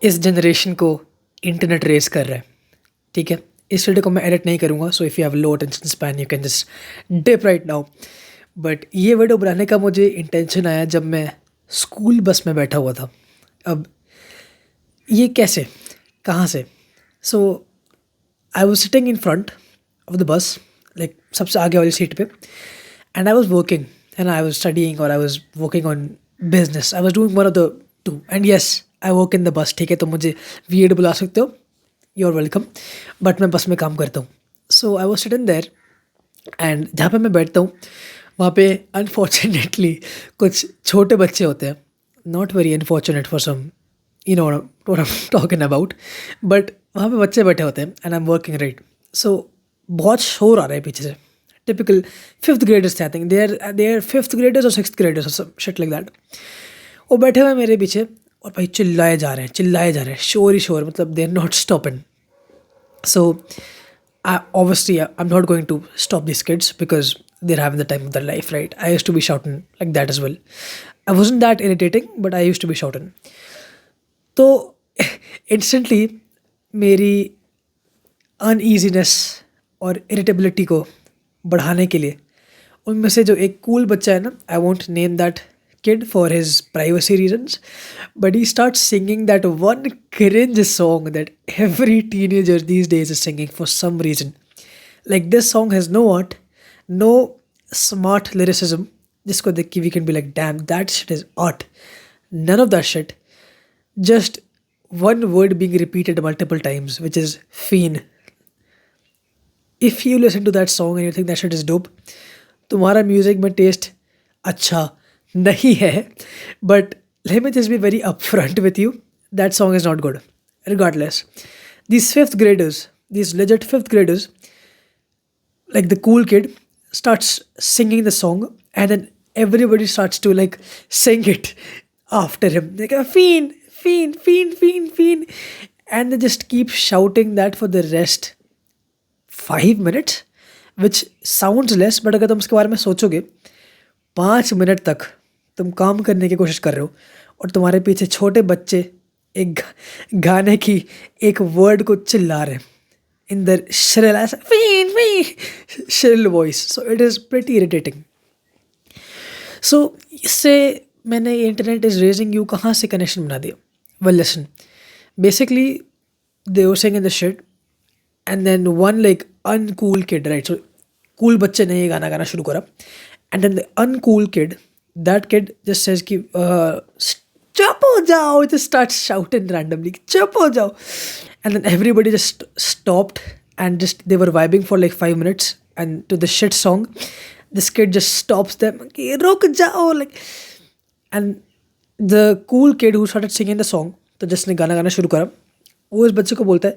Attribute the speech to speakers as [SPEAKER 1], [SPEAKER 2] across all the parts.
[SPEAKER 1] इस जनरेशन को internet race कर रहा है। ठीक है, इस वीडियो को मैं एडिट नहीं करूँगा, so if you have low attention span you can just dip right now. But ये वीडियो बनाने का मुझे इंटेंशन आया जब मैं स्कूल बस में बैठा हुआ था। अब ये कैसे, कहाँ से? So I was sitting in front of the bus, like सबसे आगे वाली सीट पे, and I was working and I was studying और I was working on business. I was doing one of the two, and yes I work in the bus. ठीक है, तो मुझे वीएड बुला सकते हो, यू आर वेलकम, बट मैं बस में काम करता हूँ। So I was sitting there, and जहाँ पे मैं बैठता हूँ वहाँ पे अनफॉर्चुनेटली कुछ छोटे बच्चे होते हैं, not very unfortunate for some, you know what I am talking about, but वहाँ पे बच्चे बैठे होते हैं and I am working right. So बहुत शोर आ रहा है पीछे से, टिपिकल फिफ्थ ग्रेडर्स थे, I think they are fifth graders और sixth graders, shit like that. वो बैठे हुए हैं मेरे पीछे और भाई चिल्लाए जा रहे हैं, शोर ही शोर, मतलब they are not stopping. So, obviously, I'm not going to stop these kids because they're having the time of their life, right? I used to be shouting like that as well. I wasn't that irritating, but I used to be shouting. तो instantly मेरी uneasiness और irritability को बढ़ाने के लिए उनमें से जो एक कूल बच्चा है ना, I won't name that kid for his privacy reasons, but he starts singing that one cringe song that every teenager these days is singing for some reason. Like this song has no art, no smart lyricism, जिसको देख के we can be like damn that shit is art. None of that shit. Just one word being repeated multiple times, which is fiend. If you listen to that song and you think that shit is dope, तुम्हारा music में test अच्छा नहीं है, but let me just be very upfront with you, that song is not good regardless. These fifth graders, these legit fifth graders, like the cool kid starts singing the song and then everybody starts to like sing it after him, like a fiend, fiend, fiend, fiend, fiend, and they just keep shouting that for the rest 5 minutes, which sounds less, but अगर तुम उसके बारे में सोचोगे 5 minute तक तुम काम करने की कोशिश कर रहे हो और तुम्हारे पीछे छोटे बच्चे एक गाने की एक वर्ड को चिल्ला रहे हैं in the shrill voice, so it is pretty irritating. So इससे मैंने इंटरनेट इज़ रेजिंग यू कहाँ से कनेक्शन बना दिया? Well listen, basically they were singing the shit and then one like uncool kid, right? So cool बच्चे ने ये गाना गाना शुरू करा and then the uncool kid, that kid just says कि चुप हो जाओ, just starts shouting randomly चुप हो जाओ, and then everybody just stopped and just they were vibing for like 5 minutes, and to the shit song this kid just stops them कि रुक जाओ, like, and the cool kid who started singing the song, तो जिसने गाना गाना शुरू करा, वो इस बच्चे को बोलता है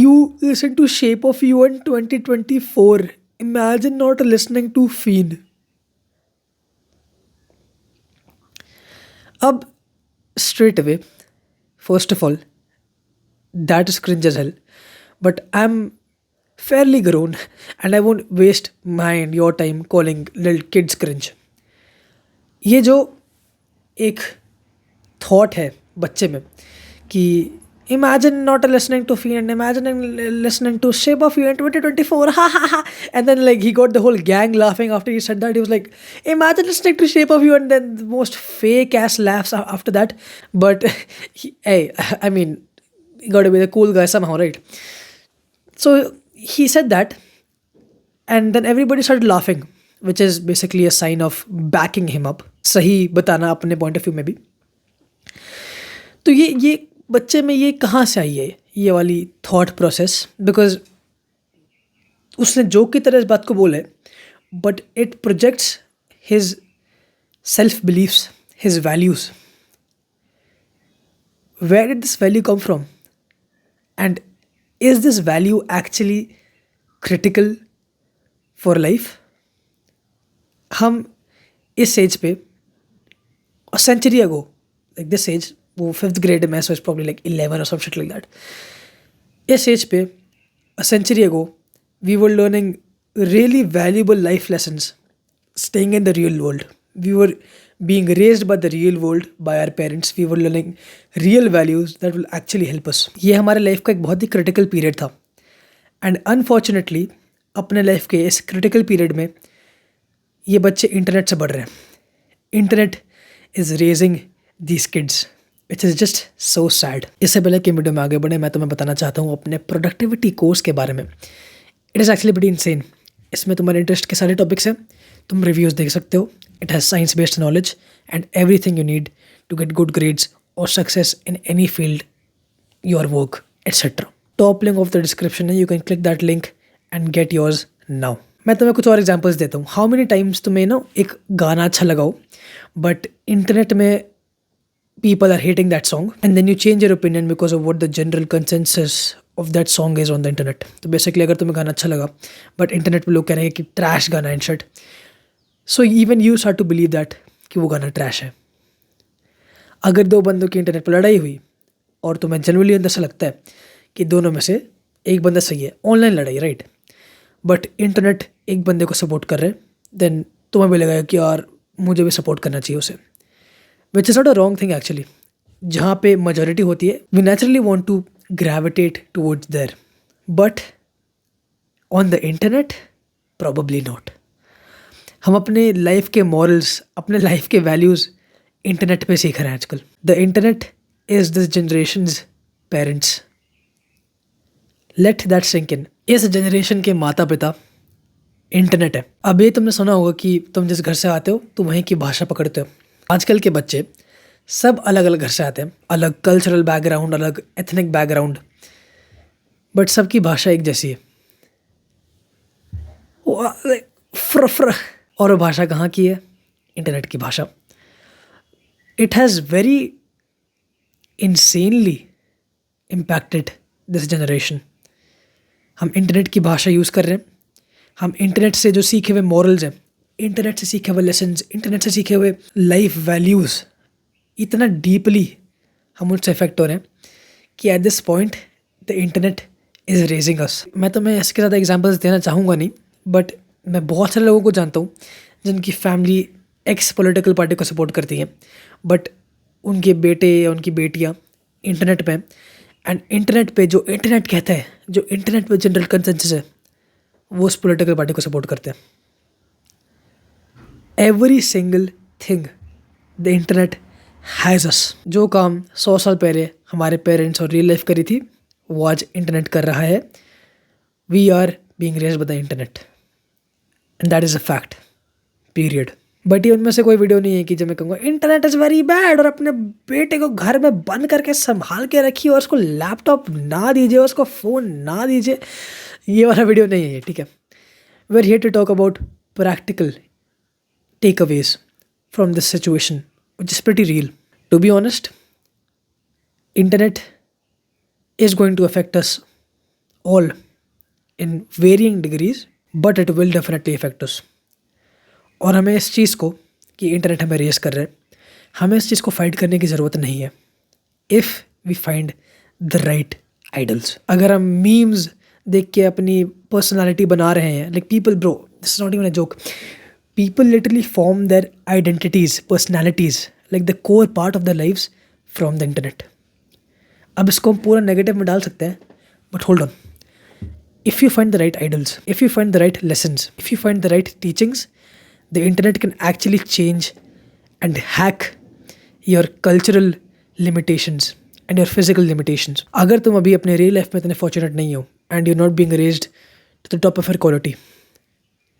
[SPEAKER 1] you listen to Shape of You in 2024, imagine not listening to Fiend. अब straight away, first of all, that is cringe as hell. But I'm fairly grown and I won't waste my and your time calling little kids cringe. ये जो एक thought है बच्चे में कि imagine not listening to Fiend, imagine listening to Shape of You in 2024, ha ha ha. And then like he got the whole gang laughing after he said that. He was like, imagine listening to Shape of You, and then the most fake ass laughs after that. But hey, I mean, you got to be the cool guy somehow, right? So he said that, and then everybody started laughing, which is basically a sign of backing him up. सही बताना अपने point of view में भी. तो ये बच्चे में ये कहाँ से आई है ये वाली थॉट प्रोसेस? बिकॉज उसने जोक की तरह इस बात को बोला है, but it projects his self beliefs, his values. Where did this value come from, and is this value actually critical for life? हम इस एज पे century ago, like this age, वो फिफ्थ ग्रेड में, so it's probably like 11 or some shit like that. इस age पे a century ago we were learning really valuable life lessons staying in the real world. We were being raised by the real world by our parents, we were learning real values that will actually help us. ये हमारे life का एक बहुत ही critical period था and unfortunately अपने life के इस critical period में ये बच्चे इंटरनेट से बढ़ रहे हैं. Internet is raising these kids which is just so sad. इससे पहले कि वीडियो में आगे बढ़े मैं तुम्हें बताना चाहता हूँ अपने प्रोडक्टिविटी कोर्स के बारे में. इट इज़ एक्चुअली बड़ी इंसेन. इसमें तुम्हारे इंटरेस्ट के सारे टॉपिक्स हैं, तुम रिव्यूज़ देख सकते हो. It has science based knowledge and everything you need to get good grades और success in any field, your work etcetera. Top link of the description है, you can click that link and get yours now. मैं तुम्हें कुछ और examples देता हूँ. How many times तुम्हें ना एक गाना अच्छा लगाओ बट इंटरनेट में people are hating that song and then you change your opinion because of what the general consensus of that song is on the internet. तो basically अगर तुम्हें गाना अच्छा लगा but इंटरनेट पे लोग कह रहे हैं कि ट्रैश गाना and shit, so even you start to believe that कि वो गाना ट्रैश है. अगर दो बंदों की इंटरनेट पर लड़ाई हुई और तुम्हें जनरली अंदर से लगता है कि दोनों में से एक बंदा सही है, ऑनलाइन लड़ाई राइट, बट इंटरनेट एक बंदे को सपोर्ट कर रहे हैं, देन तुम्हें भी लगेगा कि यार मुझे भी सपोर्ट करना चाहिए उसे. Which is not a wrong thing actually. जहाँ पे मेजॉरिटी होती है we naturally want to gravitate towards there, but on the internet probably not. हम अपने लाइफ के मॉरल्स, अपने लाइफ के वैल्यूज़ इंटरनेट पे सीख रहे हैं आजकल. The internet is this generation's parents. Let that sink in. इस जनरेशन के माता पिता इंटरनेट है. अब ये तुमने सुना होगा कि तुम जिस घर से आते हो तुम वहीं की भाषा पकड़ते हो. आजकल के बच्चे सब अलग अलग घर से आते हैं, अलग कल्चरल बैकग्राउंड, अलग एथनिक बैकग्राउंड, बट सबकी भाषा एक जैसी है. और वो भाषा कहाँ की है? इंटरनेट की भाषा. It has very insanely impacted this generation. हम इंटरनेट की भाषा यूज़ कर रहे हैं, हम इंटरनेट से जो सीखे हुए मॉरल्स हैं, इंटरनेट से सीखे हुए लेसन्स, इंटरनेट से सीखे हुए लाइफ वैल्यूज़, इतना डीपली हम उनसे इफेक्ट हो रहे हैं कि at this point the internet is raging us. मैं तो इसके ज़्यादा एग्जांपल्स देना चाहूँगा नहीं, बट मैं बहुत सारे लोगों को जानता हूँ जिनकी फैमिली एक्स पॉलिटिकल पार्टी को सपोर्ट करती है, बट उनके बेटे या उनकी बेटियाँ इंटरनेट पे, एंड इंटरनेट पे जो इंटरनेट कहता है, जो इंटरनेट पे जनरल कंसेंसस है, वो उस पॉलिटिकल पार्टी को सपोर्ट करते हैं. Every single thing the internet has us. जो काम 100 साल पहले हमारे पेरेंट्स और रियल लाइफ करी थी वो आज इंटरनेट कर रहा है. We are being raised by the internet and that is a fact, period. But ये उनमें से कोई वीडियो नहीं है कि जब मैं कहूँगा इंटरनेट इज़ वेरी बैड और अपने बेटे को घर में बंद करके संभाल के रखिए और उसको लैपटॉप ना दीजिए, उसको फ़ोन ना दीजिए. ये वाला वीडियो नहीं है ये, ठीक है. We are here to talk about practical takeaways from this situation, which is pretty real. To be honest, internet is going to affect us all in varying degrees, but it will definitely affect us. और हमें इस चीज़ को कि internet हमें race कर रहा है, हमें इस चीज़ को फाइट करने की ज़रूरत नहीं है. If we find the right idols. अगर हम मीम्स देख के अपनी पर्सनालिटी बना रहे हैं, like people bro, this is not even a joke, people literally form their identities, personalities, like the core part of their lives from the internet. अब इसको हम पूरा नेगेटिव में डाल सकते हैं, but hold on. If you find the right idols, if you find the right lessons, if you find the right teachings, the internet can actually change and hack your cultural limitations and your physical limitations. अगर तुम अभी अपने real life में इतने fortunate नहीं हो and you're not being raised to the top of your quality,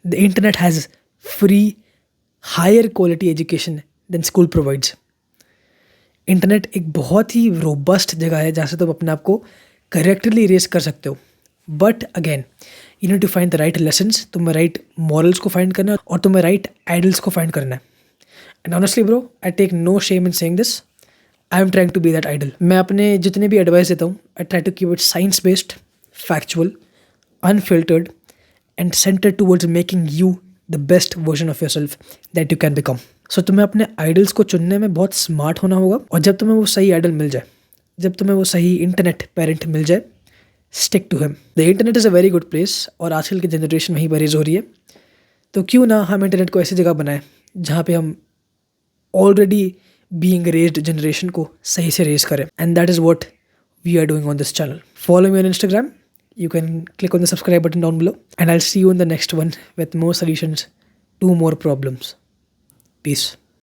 [SPEAKER 1] the internet has free higher quality education than school provides. Internet एक बहुत ही रोबस्ट जगह है जहाँ से तुम अपने आप को करेक्टली रेस कर सकते हो. But again you need to find the right lessons. तुम्हें राइट मॉरल्स को फाइंड करना है और तुम्हें राइट आइडल्स को फाइंड करना है. And honestly bro, I take no shame in saying this. I am trying to be that idol. मैं अपने जितने भी एडवाइस देता हूँ, I try to keep it science based, factual, unfiltered and centered towards making you the best version of yourself that you can become. So तुम्हें अपने idols को चुनने में बहुत स्मार्ट होना होगा. और जब तुम्हें वो सही आइडल मिल जाए, जब तुम्हें वो सही इंटरनेट पेरेंट मिल जाए, stick to him. The internet is a very good place और आजकल की जनरेशन वहीं पर रेज हो रही है. तो क्यों ना हम इंटरनेट को ऐसी जगह बनाएं जहाँ पे हम ऑलरेडी बीइंग रेज्ड जनरेशन को सही से रेज करें. And that is what we are doing on this channel. Follow me on Instagram. You can click on the subscribe button down below, and I'll see you in the next one with more solutions to more problems. Peace.